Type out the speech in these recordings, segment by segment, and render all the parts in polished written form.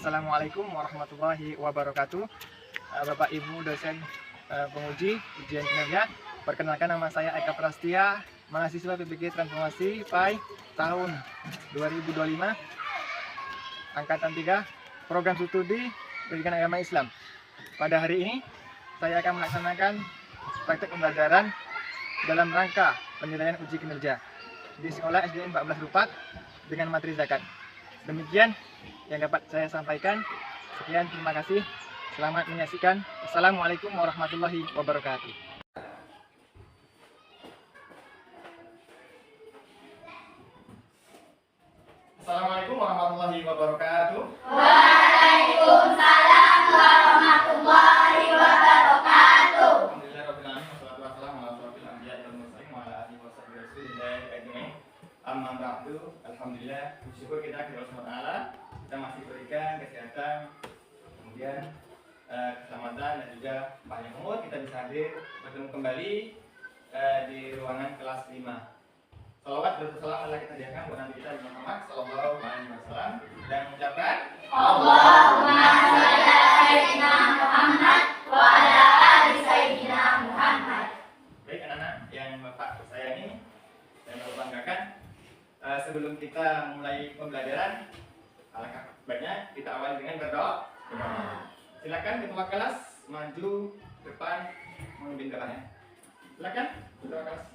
Assalamualaikum warahmatullahi wabarakatuh. Bapak Ibu dosen penguji ujian kinerja, perkenalkan nama saya Eka Prastia, mahasiswa PPG Transformasi PAI tahun 2025, angkatan 3, program studi pendidikan agama Islam. Pada hari ini saya akan melaksanakan praktek pembelajaran dalam rangka penilaian uji kinerja di sekolah SDN 14 Rupat dengan materi zakat. Demikian yang dapat saya sampaikan. Sekian, terima kasih. Selamat menyaksikan. Assalamualaikum warahmatullahi wabarakatuh. Assalamualaikum warahmatullahi wabarakatuh. Waalaikumsalam warahmatullahi wabarakatuh. Alhamdulillahirabbil alamin wassalatu wassalamu ala asyrofil anbiya'i wal mursalin wa ala alihi washabihi rasulillahi ajmain. Amma ba'du. Alhamdulillah, bersyukur kita kepada Allah Subhanahu wa taala, kita masih berikan kesehatan, kemudian keselamatan dan juga panjang umur, kita bisa hadir bertemu kembali di ruangan kelas 5. Salawat bersalam Allah kita hadiahkan buat Nabi kita Muhammad sallallahu alaihi wasallam dan mengucapkan Allahumma shalli ala sayyidina Muhammad wa ala ali sayyidina Muhammad. Baik anak-anak yang Bapak sayangi dan Bapak banggakan, sebelum kita mulai pembelajaran, alangkah baiknya kita awali dengan berdoa. Silakan ketua kelas maju depan memimpin doanya. Silakan ketua kelas.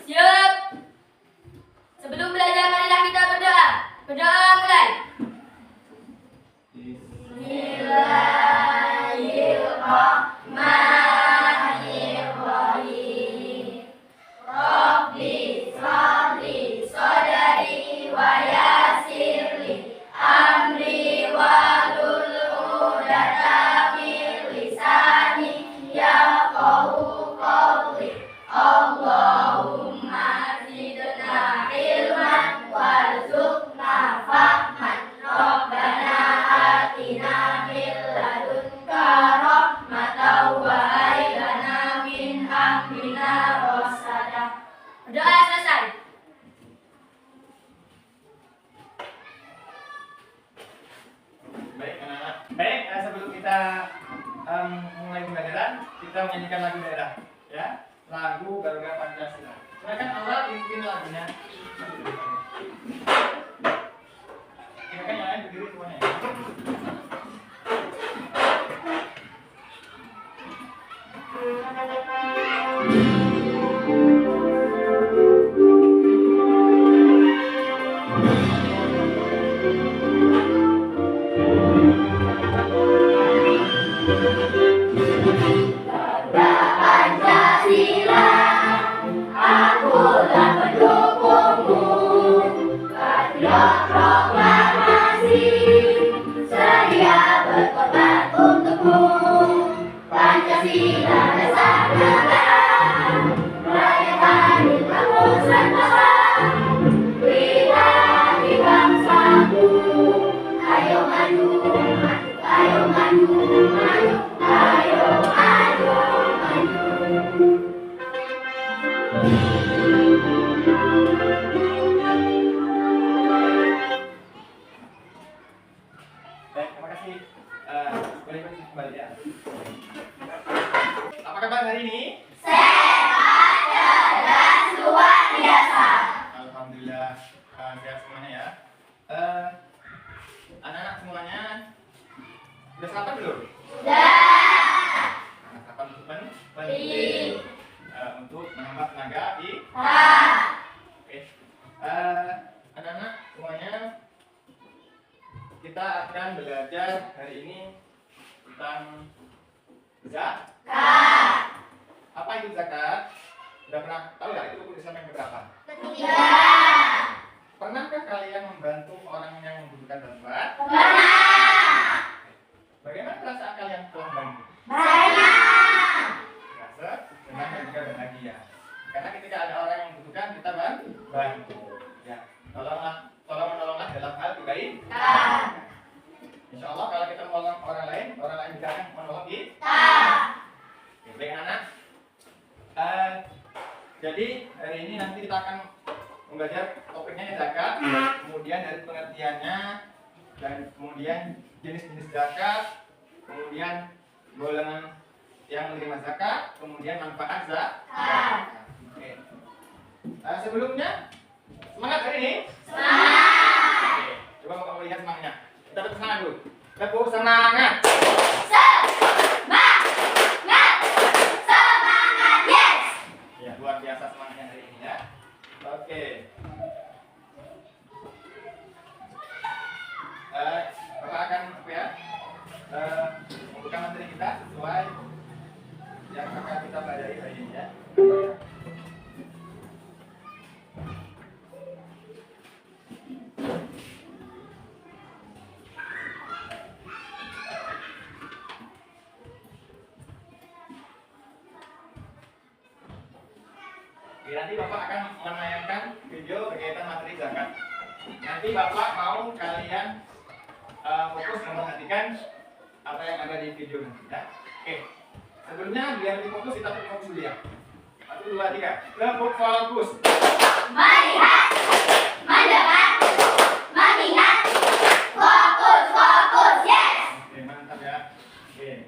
Siap. Sebelum belajar marilah kita berdoa. Berdoa mulai. Bismillahirrahmanirrahim. Rabbi shrahli sadri wa yassirli amri wahlul 'uqdatam min lisani yafqahu qawli. Allahumma zidna ilman warzuqna fahman. Rabbana atina min ladunka rahmatan wa hab lana min amrina rasyada. Berdoa selesai. Baik anak-anak. Baik, sebelum kita mulai pembelajaran, kita menyanyikan lagu daerah, ya. Lagu Garuda Pancasila. Silakan awal pimpin lagunya. Silakan yang lain berdiri semuanya. Pancasila dasar negara, rakyat adil Nusantara, kita di bangsaku. Ayo maju, ayo maju, maju, ayo maju, maju. Baik, terima kasih. Boleh kembali ya. Apa kabar hari ini? Sehat, cerdas, luar biasa. Alhamdulillah, sehat semuanya ya. Anak-anak semuanya sudah sarapan belum? Sudah. Sarapan itu penting untuk menambah tenaga di. Oke. Anak-anak semuanya, kita akan belajar hari ini tentang zakat. Apa itu zakat? Sudah pernah tahu nggak itu keputusan yang berapa? Tidak. Pernahkah kalian membantu orang yang membutuhkan bantuan? Pernah. Bagaimana perasaan kalian telah membantu? Banyak. Rasa senang dan juga bahagia. Karena ketika ada orang yang membutuhkan, kita bantu. Ya, tolong-menolonglah dalam hal kebaikan. Insya Allah kalau kita menolong orang lain juga akan menolong kita. Baik anak. Jadi hari ini nanti nanti kita akan belajar topiknya zakat, kemudian dari pengertiannya, dan kemudian jenis-jenis zakat, kemudian golongan yang menerima zakat, kemudian manfaat zakat. Oke. Sebelumnya semangat hari ini? Semangat. Oke. Coba Bapak lihat semangatnya. Kita bersemangat dulu. Tepuk semangat. Semangat. Semangat. Yes. Ya, luar biasa semangatnya hari ini ya. Oke. Bapak akan apa ya? Membuka materi kita sesuai yang akan kita pelajari hari ini ya. Oke, nanti Bapak akan menayangkan video berkaitan materi zakat. Nanti Bapak mau kalian fokus memperhatikan apa yang ada di video nanti ya. Oke. Sebelumnya biar lebih fokus kita fokus dulu ya. 1, 2, 3. Tepuk fokus. Melihat, mendengar, mengingat. Fokus, fokus, yes. Oke, mantap ya. Oke.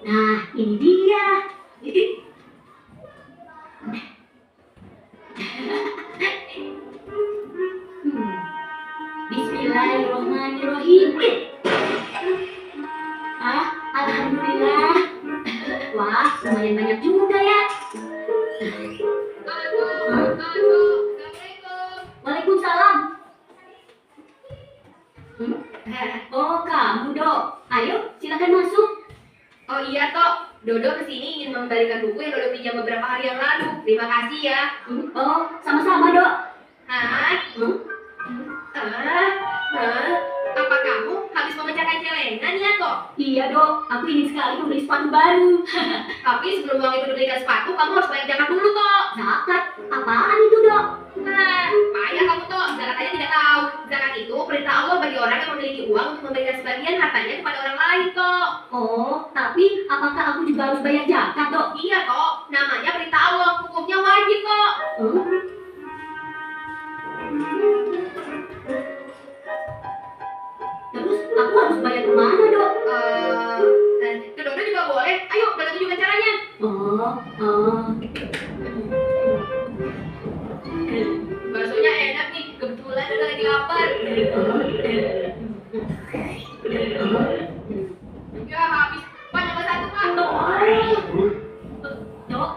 Nah, ini dia. Bismillahirrahmanirrahim. Alhamdulillah. Wah, lumayan banyak juga ya. Waalaikumsalam. Oh, kamu, Dok. Ayo, silakan masuk. Oh iya, Tok. Dodo kesini ingin membalikan buku yang Dodo pinjam beberapa hari yang lalu. Terima kasih ya. Oh, sama-sama, Dok. Hai. Apa kamu habis memecahkan celengan ya, Tok? Iya, Dok. Aku ingin sekali membeli sepatu baru. Tapi sebelum uang itu dibelikan sepatu, kamu harus bayar zakat dulu, Tok. Zakat? Apaan itu, Dok? Payah kamu, Tok. Zakat aja tidak tahu. Zakat itu perintah Allah bagi orang yang memiliki uang untuk memberikan sebagian hartanya kepada orang lain, Tok. Oh, tapi apakah aku juga harus bayar zakat, Dok? Iya, Tok. Namanya perintah Allah. Hukumnya wajib, Tok. Terus aku harus bayar kemana, Dok? Ke Dodo juga boleh. Ayo, Dodo tunjukkan caranya. Baksonya enak nih. Kebetulan Dodo lagi lapar. Ya, habis. Pak, nambah 1, Pak. Dok,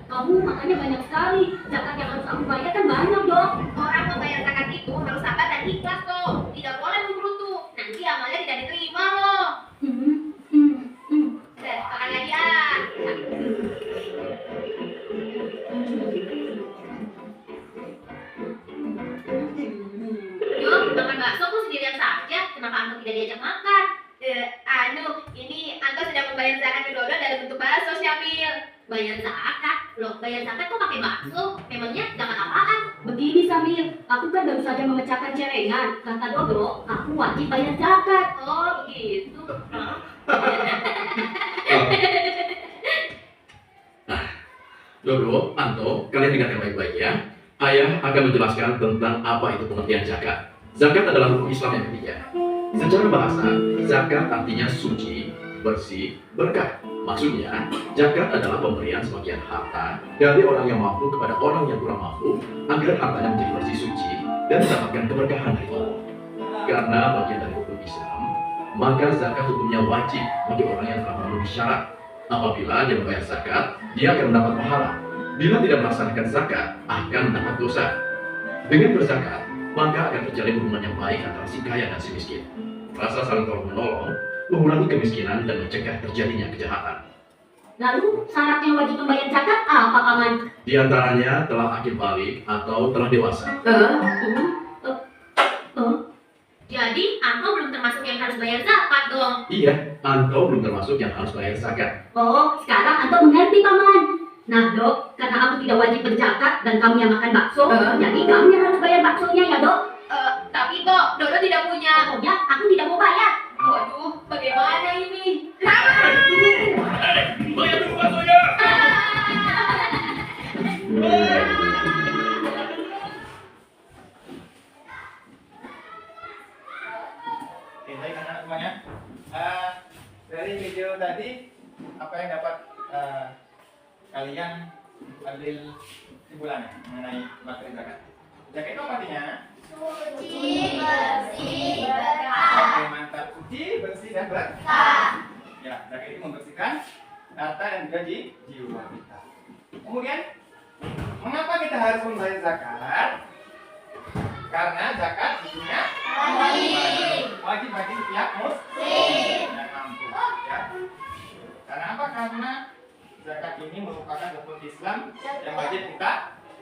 kamu makannya banyak sekali. Zakat yang harus aku bayar kan banyak, Dok. Orang membayar zakat itu harus sabar dan ikhlas, Kok. Tidak boleh menggerutu. Nanti amalnya tidak diterima, loh. Makan lagi, ah. Yuk, makan bakso kok sendirian saja. Kenapa Anto tidak diajak makan? Ini Anto sedang membayar zakat ke Dodo dalam bentuk bakso, Syamil. Bayar zakat? Loh, bayar zakat kok pakai bakso? Memangnya zakat apaan? Begini, Samil. Aku kan baru saja memecahkan celengan. Kata Dodo, aku wajib bayar zakat. Oh, begitu. Dodo, Anto, kalian dengarkan baik-baik ya. Ayah akan menjelaskan tentang apa itu pengertian zakat. Zakat adalah hukum Islam yang ketiga. Secara bahasa, zakat artinya suci, bersih, berkah. Maksudnya, zakat adalah pemberian sebagian harta dari orang yang mampu kepada orang yang kurang mampu agar hartanya menjadi bersih suci dan mendapatkan keberkahan dari Allah. Karena bagian dari hukum Islam, maka zakat hukumnya wajib bagi orang yang telah memenuhi syarat. Apabila dia membayar zakat, dia akan mendapat pahala. Bila tidak melaksanakan zakat, akan mendapat dosa. Dengan berzakat, maka akan terjalin hubungan yang baik antara si kaya dan si miskin. Rasa saling tolong menolong mengurangi kemiskinan dan mencegah terjadinya kejahatan. Lalu syarat yang wajib membayar zakat apa, Paman? Di antaranya telah akil balik atau telah dewasa. Jadi, Anto belum termasuk yang harus bayar zakat dong. Iya, Anto belum termasuk yang harus bayar zakat. Oh, sekarang Anto mengerti, Paman. Nah, Dok, karena aku tidak wajib berzakat dan kamu yang makan bakso, jadi kamu yang harus bayar baksonya ya, Dok. Tapi kok Dodo tidak punya. Pokoknya aku tidak mau bayar. Waduh, bagaimana ini? Bayar dulu baksonya! Oke, baik anak-anak semuanya. Dari video tadi, apa yang dapat kalian ambil kesimpulannya mengenai materi zakat? Zakat itu apa artinya? Suci, bersih, berkah. Oke, mantap. Suci, bersih, dan berkah. Ya, zakat itu membersihkan harta dan juga jiwa kita. Kemudian, mengapa kita harus membayar zakat? Karena zakat isinya wajib bagi setiap muslim dan mampu. Ya. Karena apa? Karena zakat ini merupakan rukun Islam yang wajib kita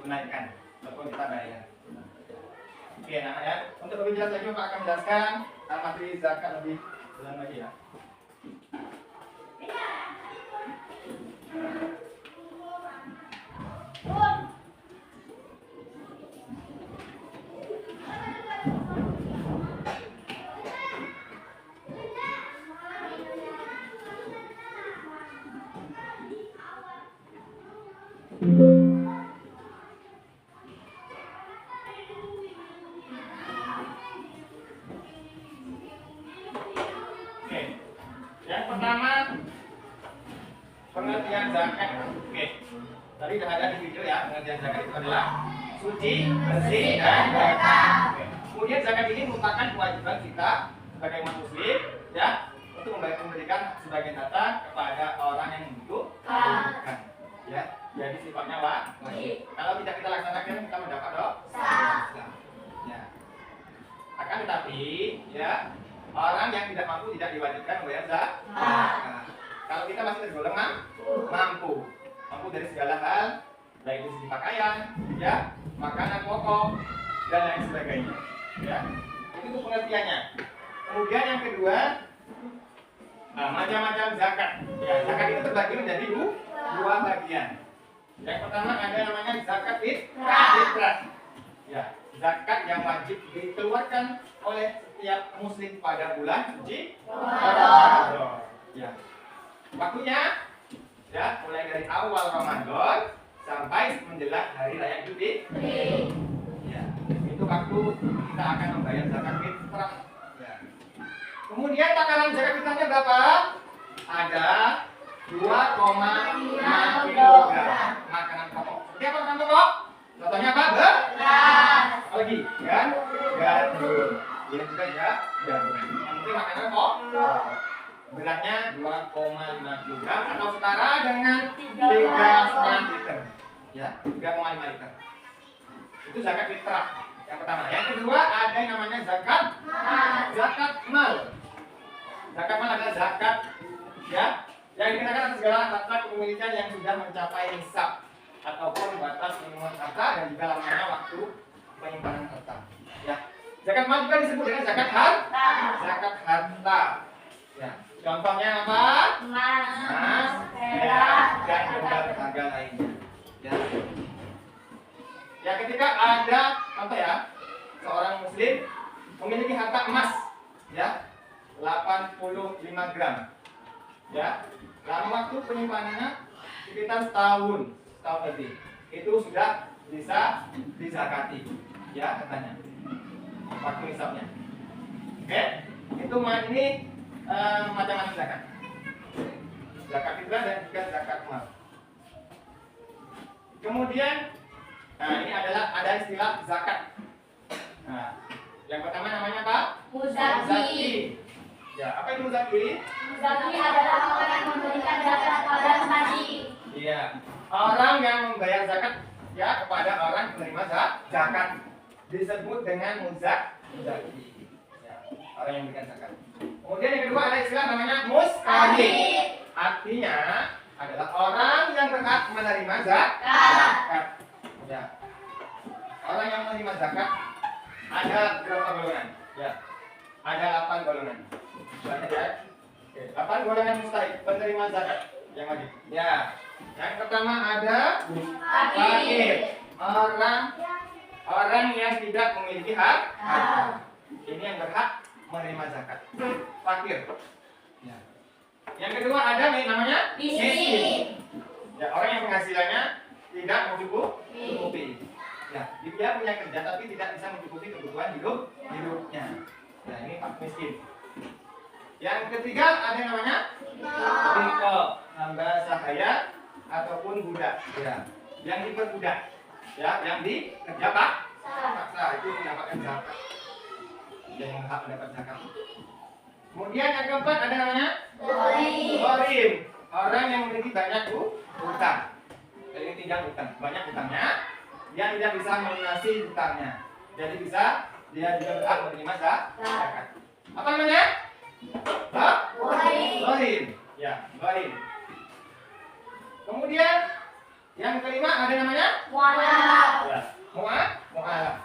tunaikan ataupun kita bayar. Oke, nah ya, untuk lebih jelas lagi Pak akan menjelaskan materi zakat lebih dalam lagi ya. Oke, yang pertama pengertian zakat. Oke, tadi sudah ada di video ya, pengertian zakat itu adalah suci, bersih, dan berkah. Oke. Kemudian zakat ini merupakan kewajiban kita sebagai umat muslim ya untuk memberikan sebagian harta kepada orang yang membutuhkan. Ya, jadi sifatnya wajib. Kalau tidak kita laksanakan kita mendapat dosa. Ya. Akan tetapi ya orang yang tidak mampu tidak diwajibkan membayar zakat. Nah, kalau kita masih tergolong mampu dari segala hal, baik itu segi pakaian, ya, makanan pokok dan lain sebagainya. Ya, itu pengertiannya. Kemudian yang kedua, macam-macam zakat. Ya, zakat itu terbagi menjadi dua bagian. Yang pertama ada namanya zakat fitrah. Ya, zakat yang wajib dikeluarkan oleh setiap muslim pada bulan suci Ramadan. Ya. Waktunya ya mulai dari awal Ramadan sampai menjelang hari raya Idul Fitri. Ya, itu waktu kita akan membayar zakat fitrah. Ya. Kemudian takaran zakat fitrahnya berapa? Ada 2,5 kg makanan pokok. Siapa makanan pokok? Contohnya apa? Beras. Lagi, kan? Gandum. Ini juga ya, gandum. Yang penting makanan pokok. Beratnya 2,5 kg atau setara dengan 3,5 liter. Ya, 3,5 liter. Itu zakat fitrah. Yang pertama. Yang kedua ada yang namanya zakat mal. Zakat mal adalah zakat ya yang dikenakan atas segala harta kepemilikan yang sudah mencapai nisab ataupun batas minimum harta dan juga lamanya waktu penyimpanan harta. Ya, zakat mal juga disebut dengan zakat harta. Zakat harta. Ya, contohnya apa? Emas, perak, dan benda berharga lainnya. Ya. Ya, ketika ada contoh ya, seorang muslim memiliki harta emas, ya, 85 gram. Ya, lama waktu penyimpanannya sekitar setahun lebih. Itu sudah bisa dizakati, ya katanya. Waktu nisabnya. Oke, itu ini macam-macam zakat. Zakat fitrah dan juga zakat mal. Kemudian, ini ada istilah zakat. Nah, yang pertama namanya apa? Muzaki. Ya, apa itu muzaki? Muzaki adalah orang yang memberikan zakat kepada muzaki. Iya, orang yang membayar zakat ya kepada orang penerima zakat disebut dengan muzaki. Ya, orang yang memberikan zakat. Kemudian yang kedua ada istilah namanya mustahik. Artinya adalah orang yang berhak menerima zakat. Ya. Orang yang menerima zakat ada berapa golongan? Ya. Ada 8 golongan. Banyak ya. Oke, 8 golongan mustahik penerima zakat yang wajib. Ya. Yang pertama ada fakir. Orang yang tidak memiliki hak. Ini yang berhak menerima zakat. Fakir. Ya. Yang kedua ada namanya miskin. Ya, orang yang penghasilannya tidak mencukupi. Ya, dia punya kerja tapi tidak bisa mencukupi kebutuhan hidupnya. Nah, ini miskin. Yang ketiga ada namanya riqab, hamba sahaya ataupun budak. Ya, yang diperbudak. Ya, yang dikerja paksa itu mendapatkan zakat. Yang berhak mendapat zakat. Kemudian yang keempat ada namanya gharim, orang yang memiliki banyak utang. Jadi tidak utang, banyak utangnya, dia tidak bisa melunasi utangnya. Jadi dia juga berhak menerima zakat. Apa namanya? Gharim. Ya, gharim. Kemudian yang kelima ada namanya mu'alaf. Ya, mu'alaf.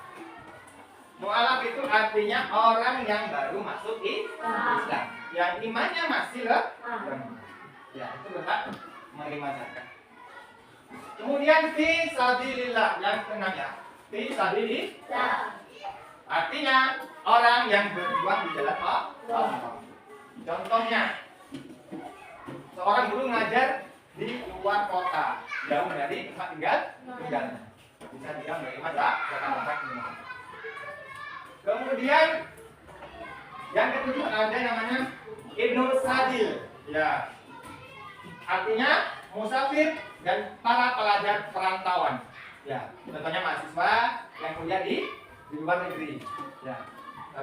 Mu'alaf itu artinya orang yang baru masuk Islam, yang imannya masih lemah. Ya, itu berhak menerima zakat. Kemudian fi sabilillah, yang keenam ya. Fi sabilillah. Artinya orang yang berjuang di jalan Allah. Contohnya, seorang guru ngajar di luar kota, jauh dari tempat tinggalnya. Bisa dia menerima zakat. Kemudian yang ketujuh ada namanya Ibnu Sabil. Ya. Artinya musafir dan para pelajar perantauan. Ya, contohnya mahasiswa yang kuliah di luar negeri. Ya,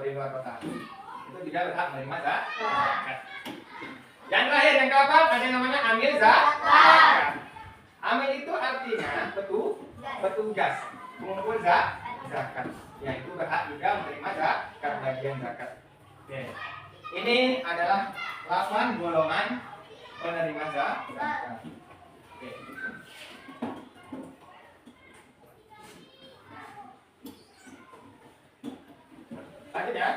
di luar kota. Itu juga berhak menerima zakat. Yang terakhir yang keempat ada namanya amil zakat. Amil itu artinya petugas pengumpul zakat. Ya, itu berhak juga menerima zakat, bagian zakat. Oke. Ini adalah 8 golongan penerima zakat. Oke. Lanjut ya.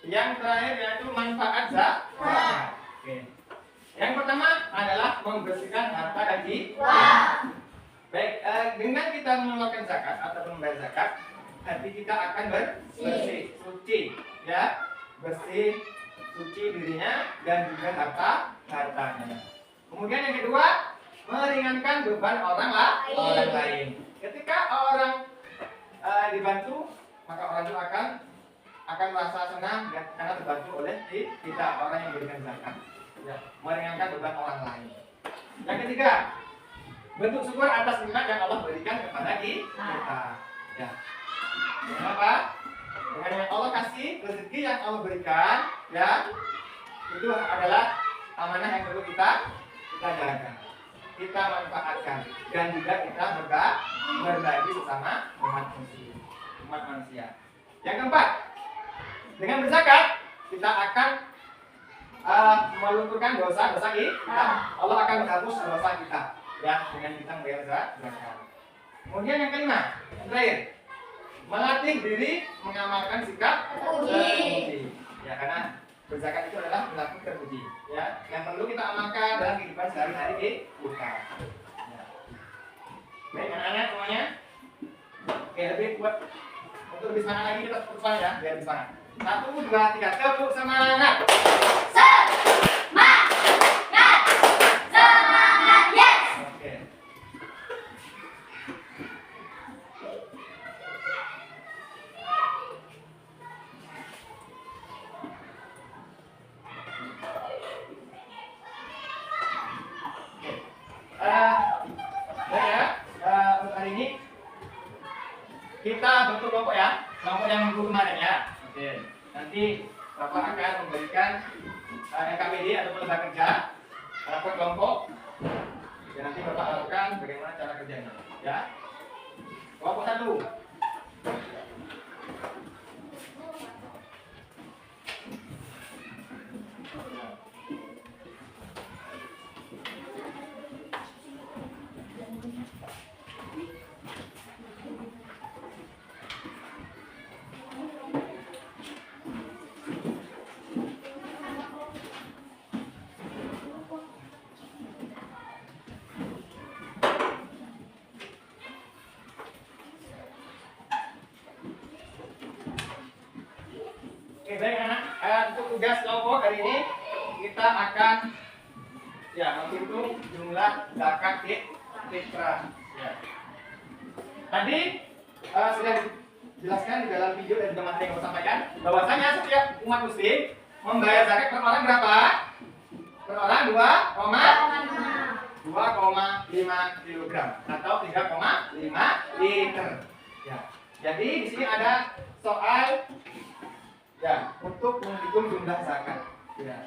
Yang terakhir yaitu manfaat zakat. Oke. Yang pertama adalah membersihkan harta dan jiwa. Baik, dengan kita mengeluarkan zakat atau membayar zakat, hati kita akan bersih, suci, ya, bersih, suci dirinya dan juga hartanya. Kemudian yang kedua, meringankan beban orang lain. Ketika orang dibantu, maka orang itu akan merasa senang ya, karena terbantu oleh kita, orang yang memberikan zakat. Ya, meringankan beban orang lain. Yang ketiga, bentuk syukur atas nikmat yang Allah berikan kepada kita. Ya. Kenapa? Dengan yang Allah kasih, rezeki yang Allah berikan, ya, itu adalah amanah yang perlu kita jaga, kita manfaatkan, dan juga kita berbagi sesama umat manusia. Yang keempat, dengan berzakat kita akan melunturkan dosa kita. Allah akan menghapus dosa kita, ya, dengan kita membayar zakat. Kemudian yang kelima, yang terakhir, melatih diri mengamalkan sikap terpuji. Ya, karena berzakat itu adalah perilaku terpuji. Ya, yang perlu kita amalkan dalam kehidupan sehari-hari kita. Ya. Baik, anak-anak semuanya. Oke, lebih kuat. Untuk lebih semangat lagi kita tepuk tangan ya, biar lebih semangat. 1, 2, 3, tepuk semangat. Semangat, yes. Oke. Untuk hari ini kita bentuk kelompok ya, kelompok yang minggu kemarin ya. Oke. Nanti Bapak akan memberikan NKPD atau lembaga kerja rapor kelompok. Dan nanti Bapak lakukan bagaimana cara kerjanya. Ya. Kelompok 1. Oke, baik anak. Untuk tugas kelompok hari ini kita akan menghitung jumlah zakat fitrah. Ya. Tadi sudah dijelaskan di dalam video dan juga materi yang saya sampaikan bahwasanya setiap umat muslim membayar zakat per orang berapa? Per orang 2,5 kg atau 3,5 liter. Ya. Jadi di sini ada soal untuk menghitung jumlah zakat. Ya.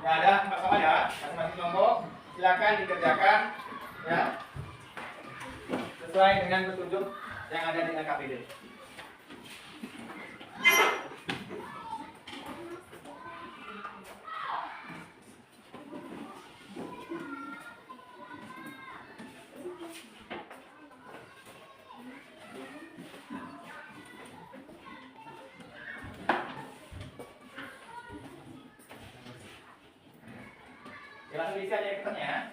Ada 4 soal ya, masing-masing kelompok silakan dikerjakan ya sesuai dengan petunjuk yang ada di LKPD. Langsung diisi aja ikutannya.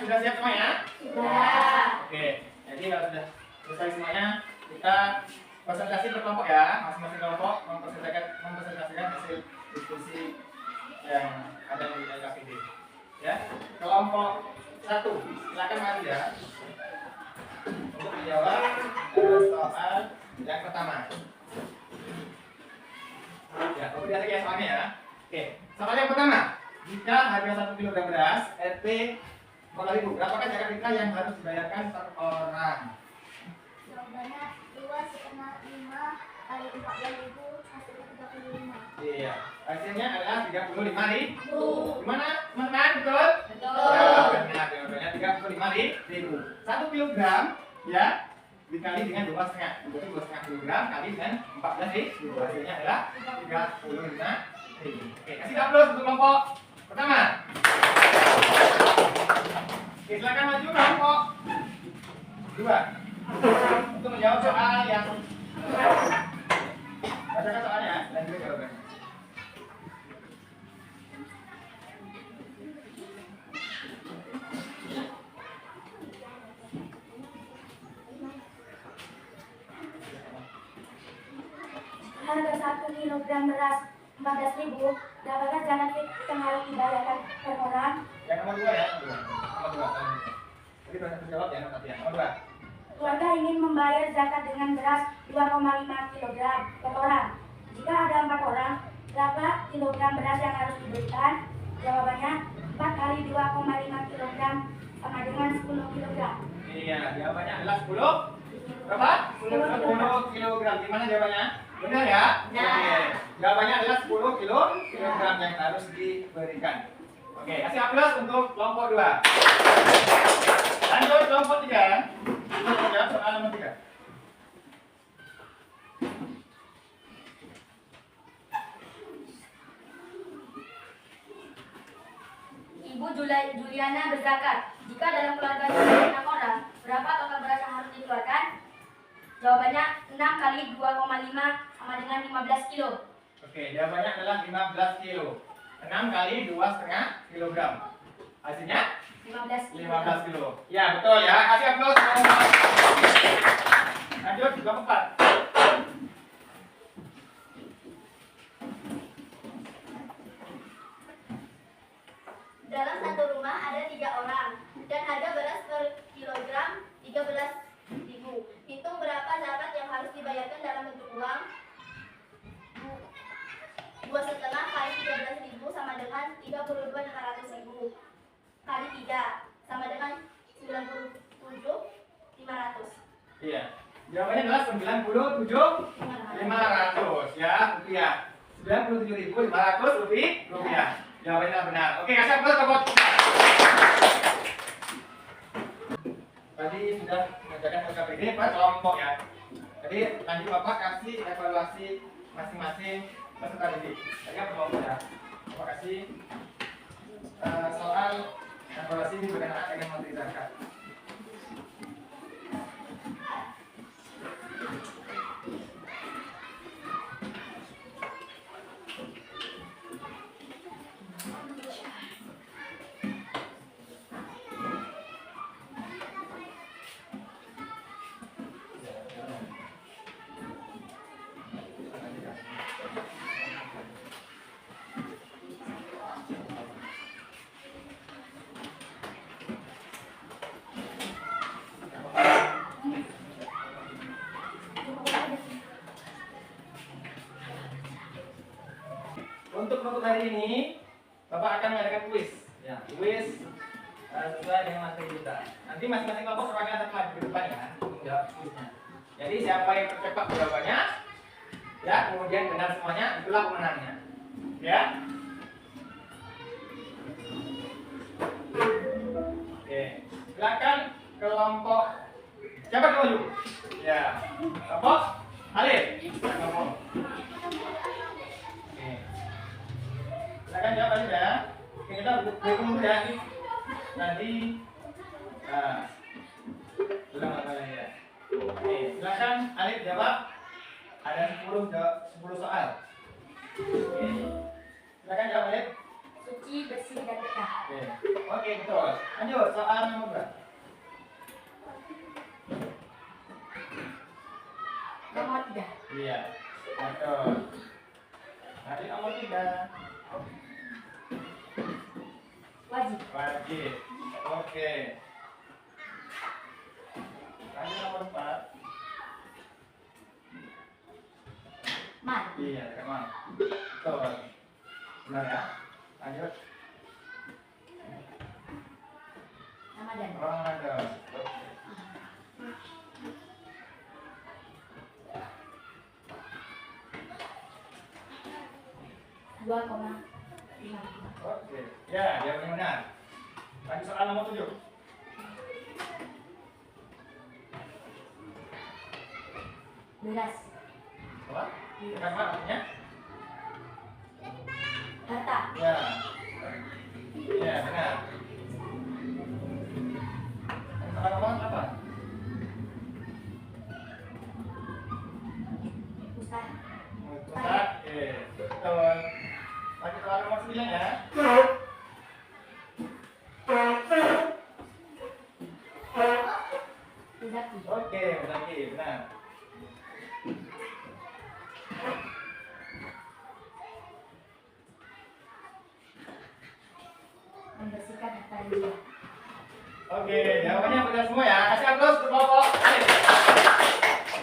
Sudah siap semuanya? Sudah. Oke, jadi kalau sudah selesai semuanya, kita presentasi per kelompok ya. Masing-masing kelompok mempresentasikan hasil diskusi yang ada di LKPD. Ya, kelompok 1, silakan maju ya. Untuk menjawab soal yang pertama. Ya, oke lihat lagi ya soalnya ya. Oke, soal yang pertama. Jika harga 1 kg beras Rp 4.000, berapakah zakat fitrah yang harus dibayarkan per orang? Jawabannya 2,5 kali 14.000 hasilnya 35. Iya, hasilnya adalah 35.000. Gimana teman-teman, betul? Betul. Ya, benar, jawabannya 35.000. 1 kilogram ya dikali dengan 2,5. Berarti 2,5 kilogram kali dengan 14.000. Hasilnya adalah 35.000. Oke, kasih aplaus untuk kelompok pertama. Oke, silakan maju kelompok 2 untuk menjawab soal yang bacakan soalnya dan juga jawabannya. Harga 1 kg beras 14.000, berapakah zakat fitrah yang harus dibayarkan per orang? Yang nomor 2 ya, nomor 2. Jadi berhasil terjawab ya, nomor 3. Nomor 2. Keluarga ingin membayar zakat dengan beras 2,5 kg per orang. Jika ada 4 orang, berapa kilogram beras yang harus diberikan? Jawabannya 4 kali 2,5 kg sama dengan 10 kg. Iya, jawabannya adalah 10. Berapa? 10 kilogram. Gimana jawabannya? Benar ya? Benar. Oke. Jawabannya adalah 10 kilogram yang harus diberikan. Oke, kasih aplaus untuk kelompok 2. Lanjut kelompok 3. Kita menjawab soal nomor 3. Ibu Juliana berzakat. Jika dalam keluarganya ada 6 orang, berapa total beras yang harus dikeluarkan? Jawabannya 6 kali 2,5 sama dengan 15 kilo. Oke, jawabannya adalah 15 kilo. 6 kali 2,5 kilogram. Hasilnya 15 kilo. Ya, betul ya. Kasih aplaus. Lanjut kelompok 4. Dalam satu rumah ada 3 orang dan harga beras per kilogram 13.000. Hitung berapa zakat yang harus dibayarkan dalam bentuk uang? 2,5 kali 13.000 sama dengan 32.500.000 kali 3 sama dengan 97.500. Iya. Jawabannya adalah 97.500 ya, rupiah. 97.500 rupiah. Jawabannya benar. Oke, kasih aplaus kelompok. Tadi sudah mengerjakan LKPD per kelompok ya. Jadi nanti Bapak kasih evaluasi masing-masing peserta didik. Jadi kelompok ya. Bapak kasih soal evaluasi berkenaan dengan materi zakat. untuk penutup hari ini, Bapak akan mengadakan kuis. Ya, kuis sesuai dengan materi kita. Nanti masing-masing kelompok serahkan satu maju ke depan ya, untuk menjawab kuisnya. Jadi siapa yang tercepat jawabannya, ya kemudian benar semuanya, itulah pemenangnya. Ya. Oke, silakan kelompok siapa yang maju? Ya, kelompok Alif. Kelompok. Oke. Silakan jawab Alif ya. Oke, kita berkumpul ya. Nanti, nah, sudah masalah ya. Oke, silakan Alif jawab. Ada 10 soal. Oke. Silakan jawab Alif. Suci, bersih, dan berkah. Oke, betul. Lanjut, soal nomor berapa? Nomor 3. Iya, betul. Nanti nomor 3. Wajib. Wajib. Oke. Lanjut nomor 4. Mat. Iya, teman. Betul. Benar ya? Lanjut. Ramadan. Ramadan. Oke. 2,5. Oke. Ya, jawabannya benar. Lanjut soal nomor 7. Beras. Apa? Apa artinya? Harta. Ya. Ya, benar. Soal nomor apa? Ustaz. Ustaz. Oke, betul. Lanjut soal nomor 9 ya. Rezeki. Oke, berarti benar. Membersihkan harta dia. Oke, jawabannya benar semua ya. Kasih aplaus untuk kelompok.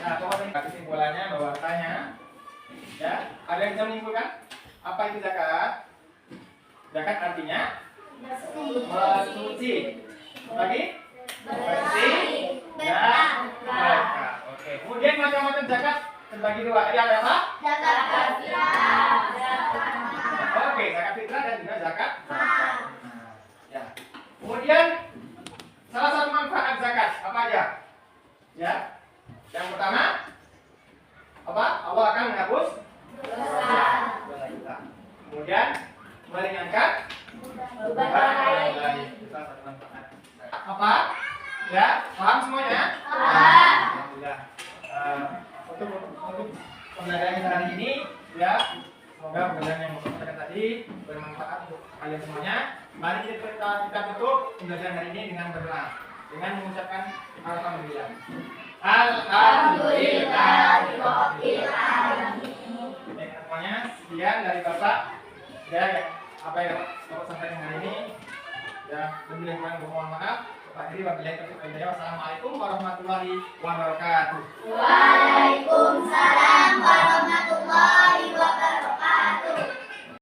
Nah, kelompok ini kesimpulannya bahwasanya ya, ada yang bisa menyimpulkan apa itu zakat? Zakat artinya bersuci. Lagi? Bersih dan berkah. Oke, kemudian macam-macam zakat terbagi dua. Ada apa? Oke, zakat fitrah dan juga zakat. Ya. Kemudian salah satu manfaat zakat apa aja? Ya. Yang pertama apa? Allah akan menghapus dosa kita. Kemudian meringankan beban orang lain. Itu salah satu manfaat. Apa? Ya, paham semuanya? Alhamdulillah. Untuk pembelajaran kita hari ini ya, semoga pembelajaran yang saya tadi bermanfaat untuk kalian semuanya. Mari kita tutup pembelajaran hari ini dengan berdoa, dengan mengucapkan alhamdulillah. Alhamdulillahirabbil alamin. Baik semuanya, sekian dari Bapak. Ya, apa yang Bapak sampaikan hari ini. Ya, lebih kurang mohon maaf. Akhiri wabillahi taufiq wal hidayah. Wassalamualaikum warahmatullahi wabarakatuh. Waalaikumsalam warahmatullahi